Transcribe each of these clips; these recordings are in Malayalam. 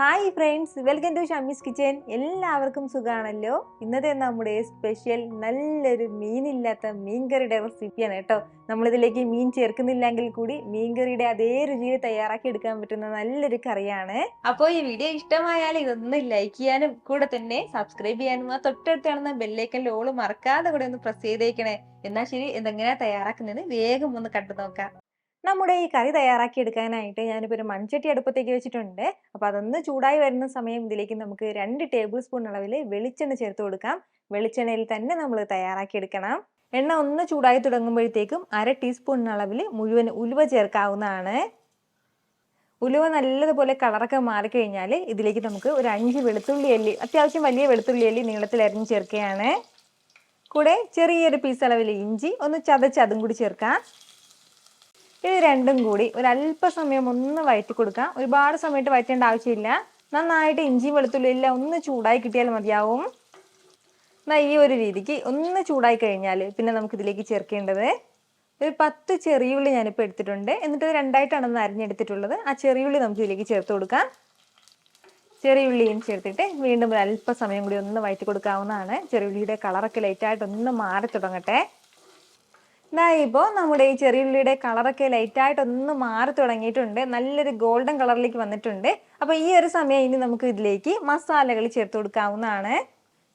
Hi friends, welcome to Shami's kitchen. എല്ലാവർക്കും സുഖമാണല്ലോ. ഇന്നത്തെ നമ്മുടെ സ്പെഷ്യൽ നല്ലൊരു മീനില്ലാത്ത മീൻകറിയുടെ റെസിപ്പിയാണ് കേട്ടോ. നമ്മളിതിലേക്ക് മീൻ ചേർക്കുന്നില്ലെങ്കിൽ കൂടി മീൻകറിയുടെ അതേ രുചിയിൽ തയ്യാറാക്കി എടുക്കാൻ പറ്റുന്ന നല്ലൊരു കറിയാണ്. അപ്പോൾ ഈ വീഡിയോ ഇഷ്ടമായാൽ ഇതൊന്ന് ലൈക്ക് ചെയ്യാനും കൂടെ തന്നെ സബ്സ്ക്രൈബ് ചെയ്യാനും ആ തൊട്ടടുത്താണെന്ന ബെല്ലൈക്കനിൽ ഓള് മറക്കാതെ കൂടെ ഒന്ന് പ്രസ് ചെയ്തേക്കണേ. എന്നാൽ ശരി, എന്തെങ്ങനെയാണ് തയ്യാറാക്കുന്നത് വേഗം ഒന്ന് കണ്ടു നോക്കാം. നമ്മുടെ ഈ കറി തയ്യാറാക്കി എടുക്കാനായിട്ട് ഞാനിപ്പോൾ ഒരു മൺചട്ടി അടുപ്പത്തേക്ക് വെച്ചിട്ടുണ്ട്. അപ്പോൾ അതൊന്ന് ചൂടായി വരുന്ന സമയം ഇതിലേക്ക് നമുക്ക് 2 ടേബിൾ സ്പൂൺ അളവിൽ വെളിച്ചെണ്ണ ചേർത്ത് കൊടുക്കാം. വെളിച്ചെണ്ണയിൽ തന്നെ നമ്മൾ തയ്യാറാക്കി എടുക്കണം. എണ്ണ ഒന്ന് ചൂടായി തുടങ്ങുമ്പോഴത്തേക്കും 1/2 ടീസ്പൂൺ അളവിൽ മുഴുവൻ ഉലുവ ചേർക്കാവുന്നതാണ്. ഉലുവ നല്ലതുപോലെ കളറൊക്കെ മാറിക്കഴിഞ്ഞാൽ ഇതിലേക്ക് നമുക്ക് ഒരു 5 വെളുത്തുള്ളി അല്ലി, അത്യാവശ്യം വലിയ വെളുത്തുള്ളി അല്ലി നീളത്തിൽ അരിഞ്ഞ് ചേർക്കുകയാണ്. കൂടെ ചെറിയൊരു പീസ് അളവിൽ ഇഞ്ചി ഒന്ന് ചതച്ച് അതും കൂടി ചേർക്കാം. ഇത് രണ്ടും കൂടി ഒരല്പസമയം ഒന്ന് വഴറ്റി കൊടുക്കാം. ഒരുപാട് സമയത്ത് വഴറ്റേണ്ട ആവശ്യമില്ല. നന്നായിട്ട് ഇഞ്ചിയും വെളുത്തുള്ളിയും എല്ലാം ഒന്ന് ചൂടായി കിട്ടിയാൽ മതിയാവും. എന്നാൽ ഈ ഒരു രീതിക്ക് ഒന്ന് ചൂടായി കഴിഞ്ഞാൽ പിന്നെ നമുക്കിതിലേക്ക് ചേർക്കേണ്ടത് ഒരു 10 ചെറിയുള്ളി ഞാനിപ്പോൾ എടുത്തിട്ടുണ്ട്. എന്നിട്ട് 2ആയിട്ടാണ് അരിഞ്ഞെടുത്തിട്ടുള്ളത്. ആ ചെറിയുള്ളി നമുക്ക് ഇതിലേക്ക് ചേർത്ത് കൊടുക്കാം. ചെറിയുള്ളിയും ചേർത്തിട്ട് വീണ്ടും ഒരു അല്പസമയം കൂടി ഒന്ന് വഴറ്റി കൊടുക്കാവുന്നതാണ്. ചെറിയുള്ളിയുടെ കളറൊക്കെ ലൈറ്റായിട്ട് ഒന്ന് മാറി തുടങ്ങട്ടെ. ഇപ്പോൾ നമ്മുടെ ഈ ചെറിയുള്ളിയുടെ കളറൊക്കെ ലൈറ്റായിട്ട് ഒന്ന് മാറി തുടങ്ങിയിട്ടുണ്ട്. നല്ലൊരു ഗോൾഡൻ കളറിലേക്ക് വന്നിട്ടുണ്ട്. അപ്പോൾ ഈ ഒരു സമയം ഇനി നമുക്ക് ഇതിലേക്ക് മസാലകൾ ചേർത്ത് കൊടുക്കാവുന്നതാണ്.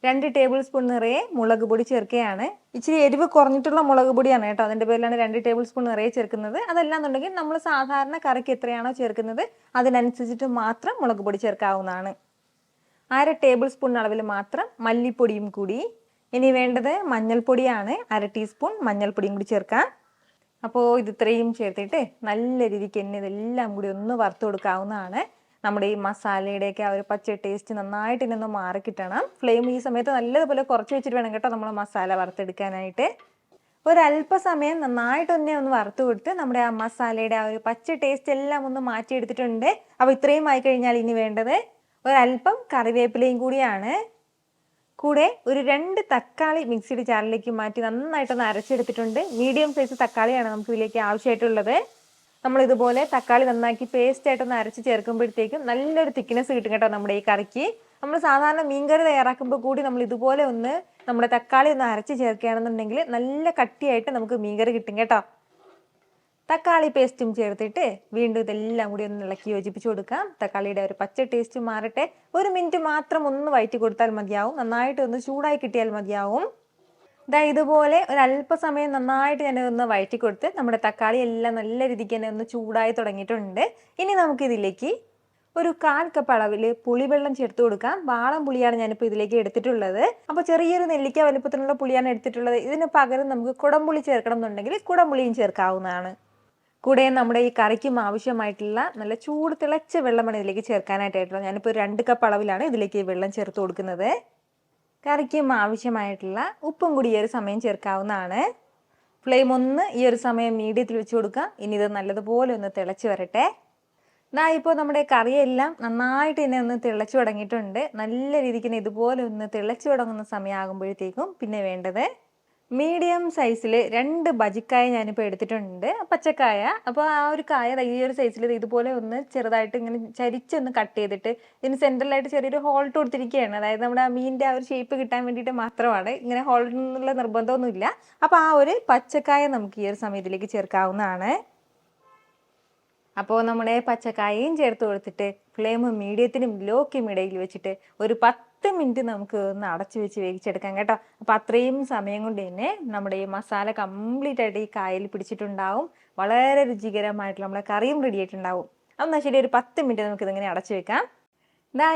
2 ടേബിൾ സ്പൂൺ നിറയെ മുളക് പൊടി ചേർക്കുകയാണ്. ഇച്ചിരി എരിവ് കുറഞ്ഞിട്ടുള്ള മുളക് പൊടിയാണ് കേട്ടോ. അതിൻ്റെ പേരിലാണ് 2 ടേബിൾ സ്പൂൺ നിറയെ ചേർക്കുന്നത്. അതല്ലാന്നുണ്ടെങ്കിൽ നമ്മൾ സാധാരണ കറിക്ക് എത്രയാണോ ചേർക്കുന്നത് അതിനനുസരിച്ചിട്ട് മാത്രം മുളക് പൊടി ചേർക്കാവുന്നതാണ്. 1/2 ടേബിൾ സ്പൂൺ അളവിൽ മാത്രം മല്ലിപ്പൊടിയും കൂടി. ഇനി വേണ്ടത് മഞ്ഞൾപ്പൊടിയാണ്. 1/2 ടീസ്പൂൺ മഞ്ഞൾപ്പൊടിയും കൂടി ചേർക്കാം. അപ്പോൾ ഇത് ഇത്രയും ചേർത്തിട്ട് നല്ല രീതിക്ക് തന്നെ ഇതെല്ലാം കൂടി ഒന്ന് വറുത്ത് കൊടുക്കാവുന്നതാണ്. നമ്മുടെ ഈ മസാലയുടെയൊക്കെ ആ ഒരു പച്ച ടേസ്റ്റ് നന്നായിട്ട് ഇനി ഒന്ന് മാറി കിട്ടണം. ഫ്ലെയിം ഈ സമയത്ത് നല്ലതുപോലെ കുറച്ച് വെച്ചിട്ട് വേണം കേട്ടോ നമ്മൾ മസാല വറുത്തെടുക്കാനായിട്ട്. ഒരല്പസമയം നന്നായിട്ടൊന്നെ ഒന്ന് വറുത്ത് കൊടുത്ത് നമ്മുടെ ആ മസാലയുടെ ആ ഒരു പച്ച ടേസ്റ്റ് എല്ലാം ഒന്ന് മാറ്റിയെടുത്തിട്ടുണ്ട്. അപ്പോൾ ഇത്രയും ആയി കഴിഞ്ഞാൽ ഇനി വേണ്ടത് ഒരല്പം കറിവേപ്പിലയും കൂടിയാണ്. കൂടെ ഒരു 2 തക്കാളി മിക്സിയുടെ ജാറിലേക്ക് മാറ്റി നന്നായിട്ടൊന്ന് അരച്ചെടുത്തിട്ടുണ്ട്. മീഡിയം സൈസ് തക്കാളിയാണ് നമുക്ക് ഇതിലേക്ക് ആവശ്യമായിട്ടുള്ളത്. നമ്മളിതുപോലെ തക്കാളി നന്നാക്കി പേസ്റ്റായിട്ടൊന്ന് അരച്ച് ചേർക്കുമ്പോഴത്തേക്കും നല്ലൊരു തിക്നെസ് കിട്ടും കേട്ടോ നമ്മുടെ ഈ കറിക്ക്. നമ്മൾ സാധാരണ മീൻകറി തയ്യാറാക്കുമ്പോൾ കൂടി നമ്മൾ ഇതുപോലെ ഒന്ന് നമ്മുടെ തക്കാളി ഒന്ന് അരച്ച് ചേർക്കുകയാണെന്നുണ്ടെങ്കിൽ നല്ല കട്ടിയായിട്ട് നമുക്ക് മീൻകറി കിട്ടും കേട്ടോ. തക്കാളി പേസ്റ്റും ചേർത്തിട്ട് വീണ്ടും ഇതെല്ലാം കൂടി ഒന്ന് ഇളക്കി യോജിപ്പിച്ച് കൊടുക്കാം. തക്കാളിയുടെ ഒരു പച്ച ടേസ്റ്റ് മാറട്ടെ. 1 മിനിറ്റ് മാത്രം ഒന്ന് വഴറ്റി കൊടുത്താൽ മതിയാവും. നന്നായിട്ട് ഒന്ന് ചൂടായി കിട്ടിയാൽ മതിയാവും. ഇതുപോലെ ഒരല്പസമയം നന്നായിട്ട് ഞാൻ ഒന്ന് വഴറ്റി കൊടുത്ത് നമ്മുടെ തക്കാളി എല്ലാം നല്ല രീതിക്ക് തന്നെ ഒന്ന് ചൂടായി തുടങ്ങിയിട്ടുണ്ട്. ഇനി നമുക്കിതിലേക്ക് ഒരു 1/4 കപ്പ് അളവിൽ പുളിവെള്ളം ചേർത്ത് കൊടുക്കാം. വാളം പുളിയാണ് ഞാനിപ്പോൾ ഇതിലേക്ക് എടുത്തിട്ടുള്ളത്. അപ്പോൾ ചെറിയൊരു നെല്ലിക്ക വലുപ്പത്തിലുള്ള പുളിയാണ് എടുത്തിട്ടുള്ളത്. ഇതിന് പകരം നമുക്ക് കുടംപുളി ചേർക്കണം എന്നുണ്ടെങ്കിൽ കുടംപുളിയും ചേർക്കാവുന്നതാണ്. കൂടെ നമ്മുടെ ഈ കറിക്കും ആവശ്യമായിട്ടുള്ള നല്ല ചൂട് തിളച്ച വെള്ളമാണ് ഇതിലേക്ക് ചേർക്കാനായിട്ടുള്ളത്. ഞാനിപ്പോൾ 2 കപ്പ് അളവിലാണ് ഇതിലേക്ക് വെള്ളം ചേർത്ത് കൊടുക്കുന്നത്. കറിക്കും ആവശ്യമായിട്ടുള്ള ഉപ്പും കൂടി ഈ ഒരു സമയം ചേർക്കാവുന്നതാണ്. ഫ്ലെയിം ഒന്ന് ഈ ഒരു സമയം മീഡിയത്തിൽ വെച്ച് കൊടുക്കാം. ഇനി ഇത് നല്ലതുപോലെ ഒന്ന് തിളച്ച് വരട്ടെ. ഇപ്പോൾ നമ്മുടെ കറിയെല്ലാം നന്നായിട്ട് തന്നെ ഒന്ന് തിളച്ചു തുടങ്ങിയിട്ടുണ്ട്. നല്ല രീതിക്ക് തന്നെ ഇതുപോലെ ഒന്ന് തിളച്ചു തുടങ്ങുന്ന സമയമാകുമ്പോഴത്തേക്കും പിന്നെ വേണ്ടത് മീഡിയം സൈസിൽ 2 ബജിക്കായ ഞാനിപ്പോൾ എടുത്തിട്ടുണ്ട്, പച്ചക്കായ. അപ്പോൾ ആ ഒരു കായ ഈ ഒരു സൈസിൽ ഇതുപോലെ ഒന്ന് ചെറുതായിട്ട് ഇങ്ങനെ ചരിച്ചൊന്ന് കട്ട് ചെയ്തിട്ട് ഇതിന് സെൻട്രലായിട്ട് ചെറിയൊരു ഹോൾട്ട് കൊടുത്തിരിക്കുകയാണ്. അതായത് നമ്മുടെ ആ മീനിൻ്റെ ആ ഒരു ഷേപ്പ് കിട്ടാൻ വേണ്ടിയിട്ട് മാത്രമാണ്. ഇങ്ങനെ ഹോൾട്ട് എന്നുള്ള നിർബന്ധമൊന്നുമില്ല. അപ്പോൾ ആ ഒരു പച്ചക്കായ നമുക്ക് ഈ ഒരു സമയത്തിലേക്ക് ചേർക്കാവുന്നതാണ്. അപ്പോൾ നമ്മുടെ പച്ചക്കായയും ചേർത്ത് കൊടുത്തിട്ട് ഫ്ലെയിം മീഡിയത്തിനും ലോക്കും ഇടയിൽ വെച്ചിട്ട് ഒരു 10 മിനിറ്റ് നമുക്ക് ഒന്ന് അടച്ചു വെച്ച് വേവിച്ചെടുക്കാം കേട്ടോ. അപ്പോൾ അത്രയും സമയം കൊണ്ട് തന്നെ നമ്മുടെ ഈ മസാല കംപ്ലീറ്റ് ആയിട്ട് ഈ കായയിൽ പിടിച്ചിട്ടുണ്ടാവും. വളരെ രുചികരമായിട്ടുള്ള നമ്മുടെ കറിയും റെഡി ആയിട്ടുണ്ടാവും. എന്നാൽ ശരി, ഒരു 10 മിനിറ്റ് നമുക്കിതിങ്ങനെ അടച്ചു വെക്കാം.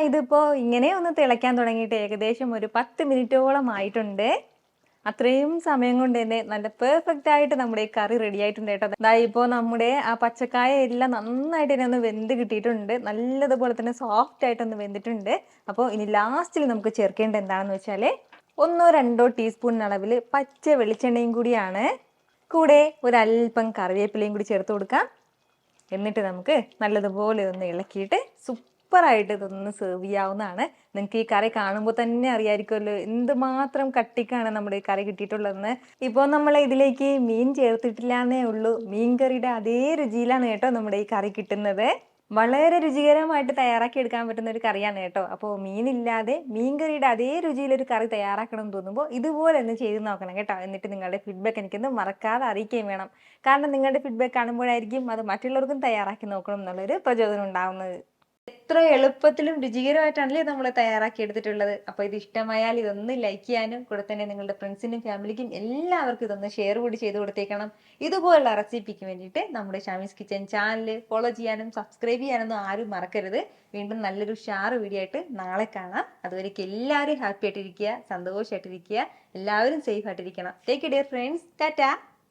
ഇതിപ്പോൾ ഇങ്ങനെ ഒന്ന് തിളയ്ക്കാൻ തുടങ്ങിയിട്ട് ഏകദേശം ഒരു 10 മിനിറ്റോളം ആയിട്ടുണ്ട്. അത്രയും സമയം കൊണ്ട് തന്നെ നല്ല പെർഫെക്റ്റ് ആയിട്ട് നമ്മുടെ ഈ കറി റെഡി ആയിട്ടുണ്ട് കേട്ടോ. ഇപ്പോൾ നമ്മുടെ ആ പച്ചക്കായ എല്ലാം നന്നായിട്ട് തന്നെ ഒന്ന് വെന്ത് കിട്ടിയിട്ടുണ്ട്. നല്ലതുപോലെ തന്നെ സോഫ്റ്റ് ആയിട്ടൊന്ന് വെന്തിട്ടുണ്ട്. അപ്പോൾ ഇനി ലാസ്റ്റിൽ നമുക്ക് ചേർക്കേണ്ടത് എന്താണെന്ന് വെച്ചാൽ 1-2 ടീസ്പൂൺ അളവിൽ പച്ച വെളിച്ചെണ്ണയും കൂടിയാണ്. കൂടെ ഒരല്പം കറിവേപ്പിലയും കൂടി ചേർത്ത് കൊടുക്കാം. എന്നിട്ട് നമുക്ക് നല്ലതുപോലെ ഒന്ന് ഇളക്കിയിട്ട് സൂപ്പറായിട്ട് ഇതൊന്ന് സെർവ് ചെയ്യാവുന്നതാണ്. നിങ്ങൾക്ക് ഈ കറി കാണുമ്പോൾ തന്നെ അറിയാമായിരിക്കുമല്ലോ എന്തുമാത്രം കട്ടിക്കാണ് നമ്മുടെ ഈ കറി കിട്ടിയിട്ടുള്ളതെന്ന്. ഇപ്പോൾ നമ്മൾ ഇതിലേക്ക് മീൻ ചേർത്തിട്ടില്ല എന്നേ ഉള്ളൂ. മീൻ കറിയുടെ അതേ രുചിയിലാണ് കേട്ടോ നമ്മുടെ ഈ കറി കിട്ടുന്നത്. വളരെ രുചികരമായിട്ട് തയ്യാറാക്കി എടുക്കാൻ പറ്റുന്ന ഒരു കറിയാണ് കേട്ടോ. അപ്പോൾ മീനില്ലാതെ മീൻകറിയുടെ അതേ രുചിയിലൊരു കറി തയ്യാറാക്കണം എന്ന് തോന്നുമ്പോൾ ഇതുപോലെ ഒന്ന് ചെയ്ത് നോക്കണം കേട്ടോ. എന്നിട്ട് നിങ്ങളുടെ ഫീഡ്ബാക്ക് എനിക്കൊന്ന് മറക്കാതെ അറിയിക്കുകയും വേണം. കാരണം നിങ്ങളുടെ ഫീഡ്ബാക്ക് കാണുമ്പോഴായിരിക്കും അത് മറ്റുള്ളവർക്കും തയ്യാറാക്കി നോക്കണം എന്നുള്ളൊരു പ്രചോദനം ഉണ്ടാവുന്നത്. എത്ര എളുപ്പത്തിലും രുചികരമായിട്ടാണല്ലേ നമ്മൾ തയ്യാറാക്കി എടുത്തിട്ടുള്ളത്. അപ്പോൾ ഇത് ഇഷ്ടമായാൽ ഇതൊന്ന് ലൈക്ക് ചെയ്യാനും കൂടെ തന്നെ നിങ്ങളുടെ ഫ്രണ്ട്സിനും ഫാമിലിക്കും എല്ലാവർക്കും ഇതൊന്ന് ഷെയർ കൂടി ചെയ്ത് കൊടുത്തേക്കണം. ഇതുപോലുള്ള റെസിപ്പിക്ക് വേണ്ടിയിട്ട് നമ്മുടെ ഷമീസ് കിച്ചൻ ചാനൽ ഫോളോ ചെയ്യാനും സബ്സ്ക്രൈബ് ചെയ്യാനൊന്നും ആരും മറക്കരുത്. വീണ്ടും നല്ലൊരു ഷാർ വീഡിയോ ആയിട്ട് നാളെ കാണാം. അതുവരേക്കും എല്ലാവരും ഹാപ്പി ആയിട്ടിരിക്കുക, സന്തോഷമായിട്ടിരിക്കുക, എല്ലാവരും സേഫ് ആയിട്ടിരിക്കണം. Take care friends. ടാറ്റാ.